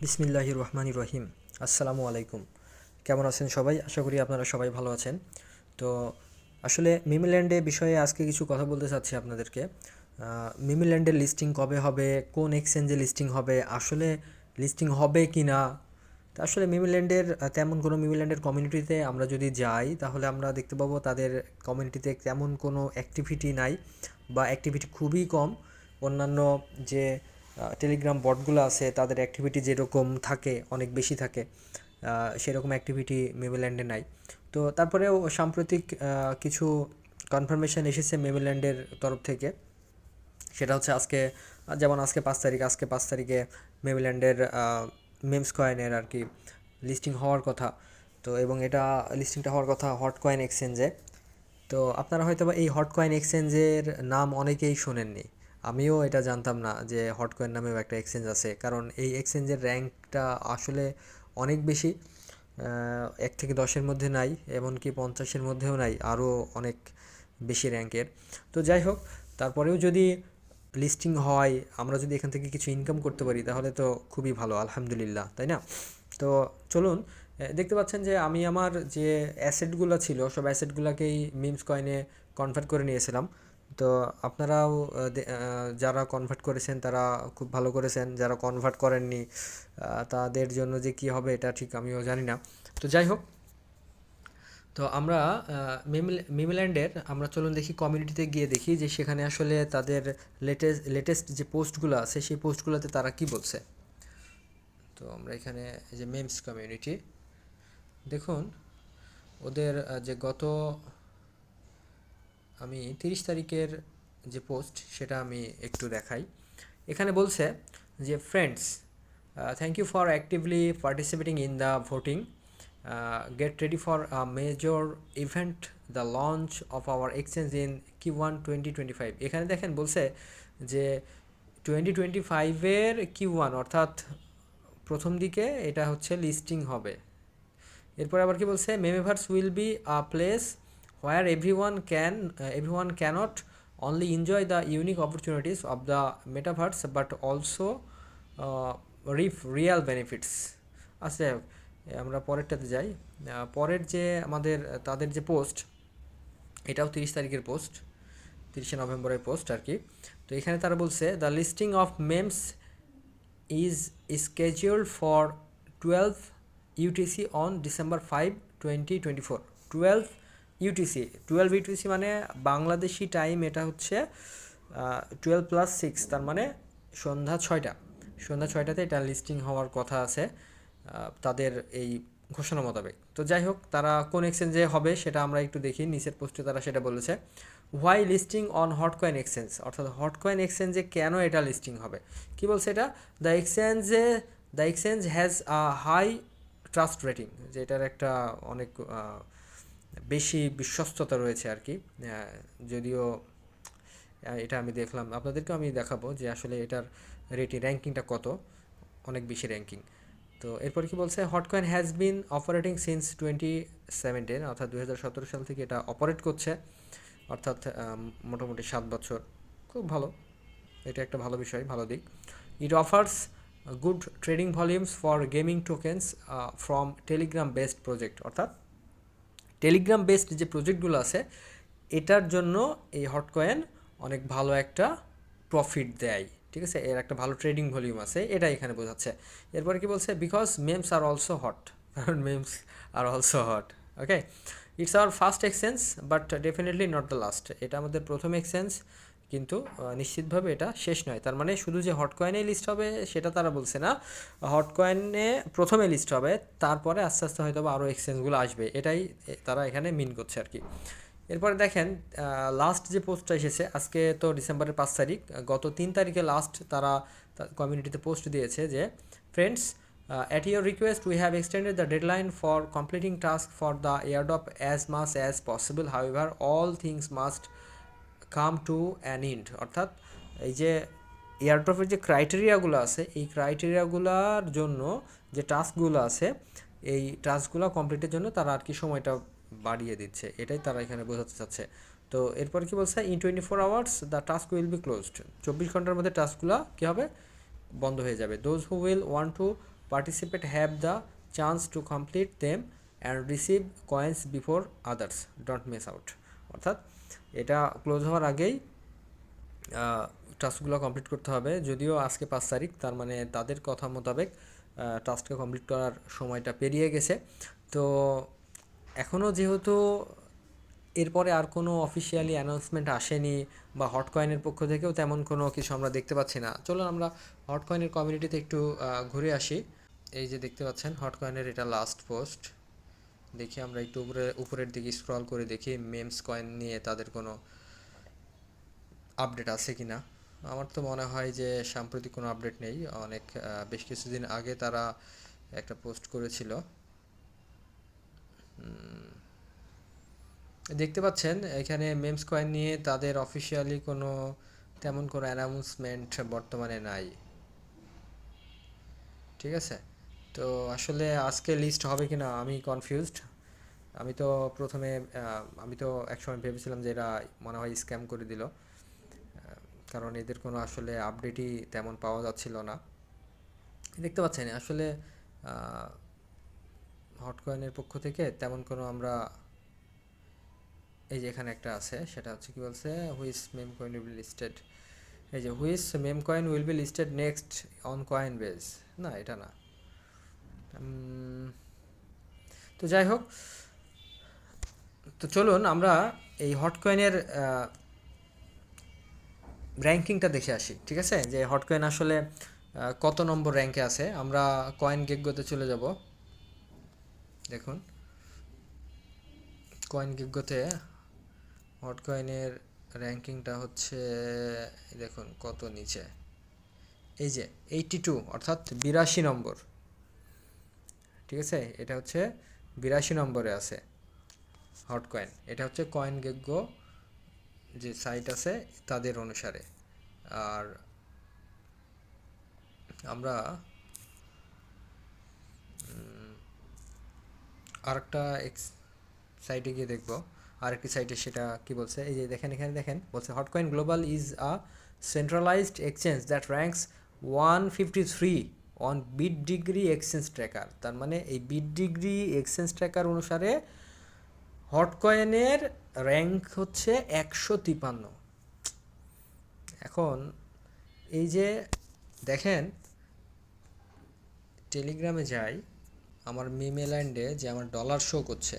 বিসমিল্লাহির রহমানির রহিম। আসসালামু আলাইকুম। কেমন আছেন সবাই? আশা করি আপনারা সবাই ভালো আছেন। তো আসলে মিমিল্যান্ডে বিষয়ে আজকে কিছু কথা বলতে চাচ্ছি আপনাদেরকে। মিমিল্যান্ডের লিস্টিং কবে হবে, কোন এক্সচেঞ্জে লিস্টিং হবে, আসলে লিস্টিং হবে কি না। তো আসলে মিমিল্যান্ডের তেমন কোনো মিমিল্যান্ডের কমিউনিটিতে আমরা যদি যাই তাহলে আমরা দেখতে পাবো তাদের কমিউনিটিতে তেমন কোনো অ্যাক্টিভিটি নাই বা অ্যাক্টিভিটি খুবই কম। অন্যান্য যে টেলিগ্রাম বটগুলো আছে তাদের অ্যাক্টিভিটি যেরকম থাকে অনেক বেশি থাকে, সেরকম অ্যাক্টিভিটি মেমিল্যান্ডে নাই। তো তারপরেও সাম্প্রতিক কিছু কনফার্মেশন এসেছে মেমিল্যান্ডের তরফ থেকে। সেটা হচ্ছে আজকে, যেমন আজকে 5 তারিখ, আজকে 5 তারিখে মেমিল্যান্ডের মেমস কয়েনের আর কি লিস্টিং হওয়ার কথা। তো এবং এটা লিস্টিংটা হওয়ার কথা হট কয়েন এক্সচেঞ্জে। তো আপনারা হয়তো বা এই হট কয়েন এক্সচেঞ্জের নাম অনেকেই শোনেননি। আমিও এটা জানতাম না যে হট কয়েন নামেও একটা এক্সচেঞ্জ আছে, কারণ এই এক্সচেঞ্জের র্যাঙ্কটা আসলে অনেক বেশি। 1 থেকে 10-এর মধ্যে নাই, এমনকি 50-এর মধ্যেও নাই, আরও অনেক বেশি র্যাঙ্কের। তো যাই হোক, তারপরেও যদি লিস্টিং হয়, আমরা যদি এখান থেকে কিছু ইনকাম করতে পারি তাহলে তো খুবই ভালো, আলহামদুলিল্লাহ, তাই না? তো চলুন, দেখতে পাচ্ছেন যে আমি আমার যে অ্যাসেটগুলো ছিল সব অ্যাসেটগুলোকেই মিমস কয়েনে কনভার্ট করে নিয়েছিলাম। তো আপনারাও যারা কনভার্ট করেছেন তারা খুব ভালো করেছেন, যারা কনভার্ট করেননি তাদের জন্য যে কি হবে এটা ঠিক আমিও জানি না। তো যাই হোক, তো আমরা মিমিল্যান্ডের আমরা চলুন দেখি, কমিউনিটিতে গিয়ে দেখি যে সেখানে আসলে তাদের লেটেস্ট যে পোস্টগুলো আছে সেই পোস্টগুলোতে তারা কি বলছে। তো আমরা এখানে এই যে মেমস কমিউনিটি দেখুন, ওদের যে গত আমি 30 তারিখের যে পোস্ট সেটা আমি একটু দেখাই। এখানে বলছে যে friends, thank you for actively participating in the voting, get ready for a major event, the launch of our exchange in Q1 2025। এখানে দেখেন বলছে যে 2025-এর Q1 অর্থাৎ প্রথম দিকে এটা হচ্ছে লিস্টিং হবে। এরপর আবার কি বলছে, memeverse will be a place where everyone cannot only enjoy the unique opportunities of the metaverse but also reap real benefits. আচ্ছা, আমরা পরেরটাতে যাই। পরের যে আমাদের তাদের যে পোস্ট, এটাও 30 তারিখের পোস্ট, 30শে নভেম্বরের পোস্ট আর কি। তো এখানে তারা বলছে the listing of memes is scheduled for 12 UTC on December 5, 2024। 12 UTC, 12 UTC মানে বাংলাদেশি টাইম এটা হচ্ছে 12+6, তার মানে সন্ধ্যা 6টাতে এটা লিস্টিং হওয়ার কথা আছে তাদের এই ঘোষণা মোতাবেক। তো যাই হোক, তারা কোন এক্সচেঞ্জে হবে সেটা আমরা একটু দেখি। নিচের পোস্টে তারা সেটা বলেছে, why listing on hot coin exchange, অর্থাৎ হট কয়েন এক্সচেঞ্জে কেন এটা লিস্টিং হবে। কি বলছে এটা, the exchange has a high trust rating, যে এটার একটা অনেক বেশি বিশ্বস্ততা রয়েছে আর কি। যদিও এটা আমি দেখলাম, আপনাদেরকেও আমি দেখাবো যে আসলে এটার র্যাঙ্কিংটা কত, অনেক বেশি র্যাঙ্কিং। তো এরপর কি বলছে, হটকয়েন হ্যাজ বিন অপারেটিং সিন্স 2017, অর্থাৎ 2017 সাল থেকে এটা অপারেট করছে, অর্থাৎ মোটামুটি 7 বছর। খুব ভালো, এটা একটা ভালো বিষয়, ভালো দিক। ইট offers good trading volumes for gaming tokens from Telegram based project, অর্থাৎ টেলিগ্রাম বেসড যে প্রজেক্টগুলো আছে এটার জন্য এই হটকয়েন অনেক ভালো একটা প্রফিট দেয়, ঠিক আছে, এর একটা ভালো ট্রেডিং ভলিউম আছে, এটা এখানে বোঝাচ্ছে। এরপরে কি বলছে, because memes are also hot, কারণ memes are also hot. Okay, it's our first exchange but definitely not the last, এটা আমাদের প্রথম এক্সচেঞ্জ, কিন্তু নিশ্চিতভাবে এটা শেষ নয়। তার মানে শুধু যে হট কয়েনে লিস্ট হবে সেটা তারা বলছে না, হট কয়েনে প্রথমে লিস্ট হবে, তারপরে আস্তে আস্তে হয়তো আরও এক্সচেঞ্জগুলো আসবে, এটাই তারা এখানে মিন করছে আর কি। এরপরে দেখেন লাস্ট যে পোস্টটা এসেছে, আজকে তো ডিসেম্বরের 5 তারিখ, গত 3 তারিখে লাস্ট তারা কমিউনিটিতে পোস্ট দিয়েছে যে friends, at your request we have extended the deadline for completing task for the airdrop as much as possible, however all things must come to an end, অর্থাৎ এই যে এয়ারড্রপের যে ক্রাইটেরিয়াগুলো আছে এই ক্রাইটেরিয়াগুলোর জন্য যে টাস্কগুলো আছে এই টাস্কগুলো কমপ্লিটের জন্য তারা আর কি সময়টা বাড়িয়ে দিচ্ছে, এটাই তারা এখানে বোঝাতে চাচ্ছে। তো এরপর কি বলছে, in 24 hours the task will be closed, 24 ঘন্টার মধ্যে টাস্কগুলো কী হবে, বন্ধ হয়ে যাবে। Those who will want to participants have the chance to complete them and receive coins before others. Don't miss out. অর্থাৎ এটা ক্লোজ হওয়ার আগেই টাস্কগুলো কমপ্লিট করতে হবে। যদিও আজকে 5 তারিখ, তার মানে তাদের কথা মোতাবেক টাস্কটা কমপ্লিট করার সময়টা পেরিয়ে গেছে। তো এখনও যেহেতু এরপরে আর কোনো অফিসিয়ালি অ্যানাউন্সমেন্ট আসেনি বা হট কয়েনের পক্ষ থেকেও তেমন কোনো কিছু আমরা দেখতে পাচ্ছি না। চলুন আমরা হট কয়েনের কমিউনিটিতে একটু ঘুরে আসি। এই যে দেখতে পাচ্ছেন হট কয়েনের এটা লাস্ট পোস্ট। দেখি আমরা একটু উপরের দিকে স্ক্রল করে দেখি মেমস কয়েন নিয়ে তাদের কোনো আপডেট আছে কি না। আমার তো মনে হয় যে সাম্প্রতিক কোনো আপডেট নেই। অনেক বেশ কিছুদিন আগে তারা একটা পোস্ট করেছিল। দেখতে পাচ্ছেন এখানে মেমস কয়েন নিয়ে তাদের অফিসিয়ালি কোনো তেমন কোনো অ্যানাউন্সমেন্ট বর্তমানে নাই। ঠিক আছে, তো আসলে আজকে লিস্ট হবে কি না আমি কনফিউজড। আমি তো একসময় ভেবেছিলাম যে এরা মনে হয় স্ক্যাম করে দিল, কারণ এদের কোনো আসলে আপডেটই তেমন পাওয়া যাচ্ছিল না। দেখতে পাচ্ছেন আসলে হট কয়েনের পক্ষ থেকে তেমন কোনো আমরা, এই যে এখানে একটা আছে, সেটা হচ্ছে কি বলছে, which meme coin will be listed. এই যে which meme coin will be listed next on Coinbase, না এটা না। তো যাই হোক, তো চলুন আমরা এই হট কয়েনের র্যাঙ্কিংটা দেখে আসি। ঠিক আছে, যে হট কয়েন আসলে কত নম্বর র্যাঙ্কে আছে। আমরা কয়েন গেগোতে চলে যাব। দেখুন কয়েন গেগোতে হট কয়েনের র্যাঙ্কিংটা হচ্ছে, দেখুন কত নিচে, এই যে 82, অর্থাৎ 82 নম্বর। ঠিক আছে, এটা হচ্ছে 82 নম্বরে আছে হট কয়েন। এটা হচ্ছে কয়েন গেগো যে সাইট আছে তাদের অনুসারে। আর আমরা আরেকটা সাইটে গিয়ে দেখবো, আরেকটি সাইটে সেটা কি বলছে। এই যে দেখেন, এখানে দেখেন বলছে Hotcoin global is a centralised exchange that ranks 153 on BitDegree exchange tracker. তার মানে এই বিট ডিগ্রি এক্সচেঞ্জ ট্র্যাকার অনুসারে হটকয়েনের র্যাঙ্ক হচ্ছে 153। এখন এই যে দেখেন, টেলিগ্রামে যাই, আমার মেমেল্যান্ডে যে আমার ডলার শো করছে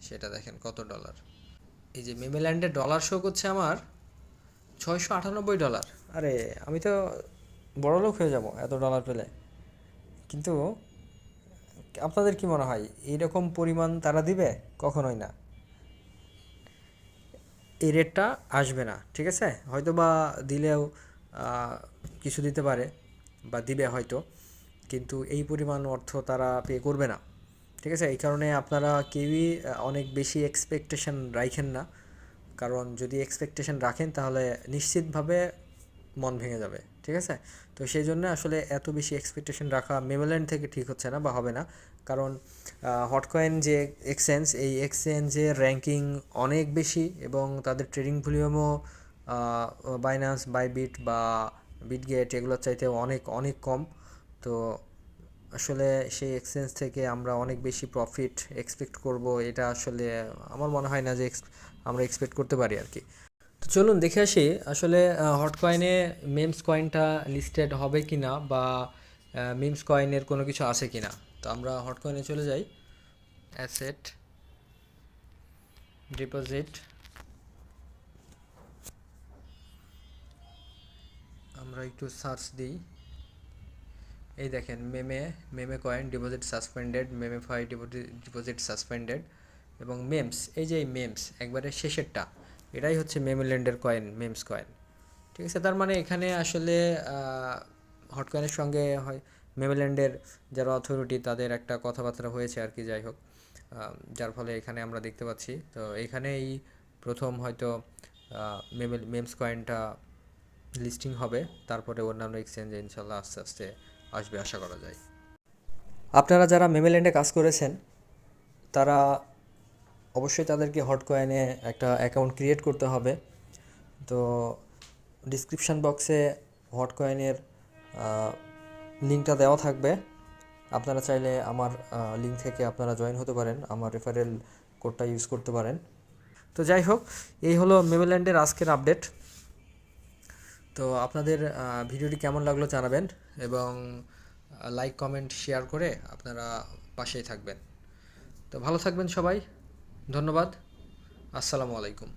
সেটা দেখেন কত ডলার। এই যে মেমেল্যান্ডে ডলার শো করছে আমার $698। আরে আমি তো বড়লোক হয়ে যাব এত ডলার পেলে। কিন্তু আপনাদের কি মনে হয় এইরকম পরিমাণ তারা দিবে? কখনোই না, এই রেটটা আসবে না। ঠিক আছে, হয়তো বা দিলেও কিছু দিতে পারে বা দিবে হয়তো, কিন্তু এই পরিমাণ অর্থ তারা পে করবে না। ঠিক আছে, এই কারণে আপনারা কেউই অনেক বেশি এক্সপেকটেশন রাখেন না, কারণ যদি এক্সপেকটেশন রাখেন তাহলে নিশ্চিতভাবে মন ভেঙে যাবে। ঠিক আছে, তো সেই জন্য আসলে এত বেশি এক্সপেকটেশন রাখা মেমেল্যান্ড থেকে ঠিক হচ্ছে না বা হবে না। কারণ হটকয়েন যে এক্সচেঞ্জ, এই এক্সচেঞ্জের র্যাঙ্কিং অনেক বেশি এবং তাদের ট্রেডিং ভলিউমও বাইনান্স, বাইবিট বা বিটগেট এগুলোর চাইতে অনেক অনেক কম। তো আসলে সেই এক্সচেঞ্জ থেকে আমরা অনেক বেশি প্রফিট এক্সপেক্ট করব, এটা আসলে আমার মনে হয় না যে আমরা এক্সপেক্ট করতে পারি আর কি। তো চলুন দেখে আসি আসলে হট কয়েনে মেমস কয়েনটা লিস্টেড হবে কি না বা মেমস কয়েনের কোনো কিছু আছে কি না। তো আমরা হট কয়েনে চলে যাই, অ্যাসেট, ডিপোজিট, আমরা একটু সার্চ দিই। এই দেখেন meme coin deposit suspended, MemeFi deposit suspended এবং মেমস। এই যে এই মেমস একবারে শেষেরটা, এটাই হচ্ছে মেমেল্যান্ডের কয়েন, মেমস কয়েন। ঠিক আছে, তার মানে এখানে আসলে হট কয়েনের সঙ্গে হয় মেমেল্যান্ডের যারা অথরিটি তাদের একটা কথাবার্তা হয়েছে আর কি। যাই হোক, যার ফলে এখানে আমরা দেখতে পাচ্ছি। তো এখানেই প্রথম হয়তো মেমস কয়েনটা লিস্টিং হবে, তারপরে অন্যান্য এক্সচেঞ্জে ইনশাল্লাহ আস্তে আস্তে আসবে আশা করা যায়। আপনারা যারা মেমেল্যান্ডে কাজ করেছেন তারা অবশ্যই তাদেরকে হট কয়েনে একটা অ্যাকাউন্ট ক্রিয়েট করতে হবে। তো ডিসক্রিপশান বক্সে হট কয়েনের লিঙ্কটা দেওয়া থাকবে, আপনারা চাইলে আমার লিঙ্ক থেকে আপনারা জয়েন হতে পারেন, আমার রেফারেল কোডটা ইউজ করতে পারেন। তো যাই হোক, এই হলো মেবেল্যান্ডের আজকের আপডেট। তো আপনাদের ভিডিওটি কেমন লাগলো জানাবেন, এবং লাইক কমেন্ট শেয়ার করে আপনারা পাশেই থাকবেন। তো ভালো থাকবেন সবাই, ধন্যবাদ, আসসালামু আলাইকুম।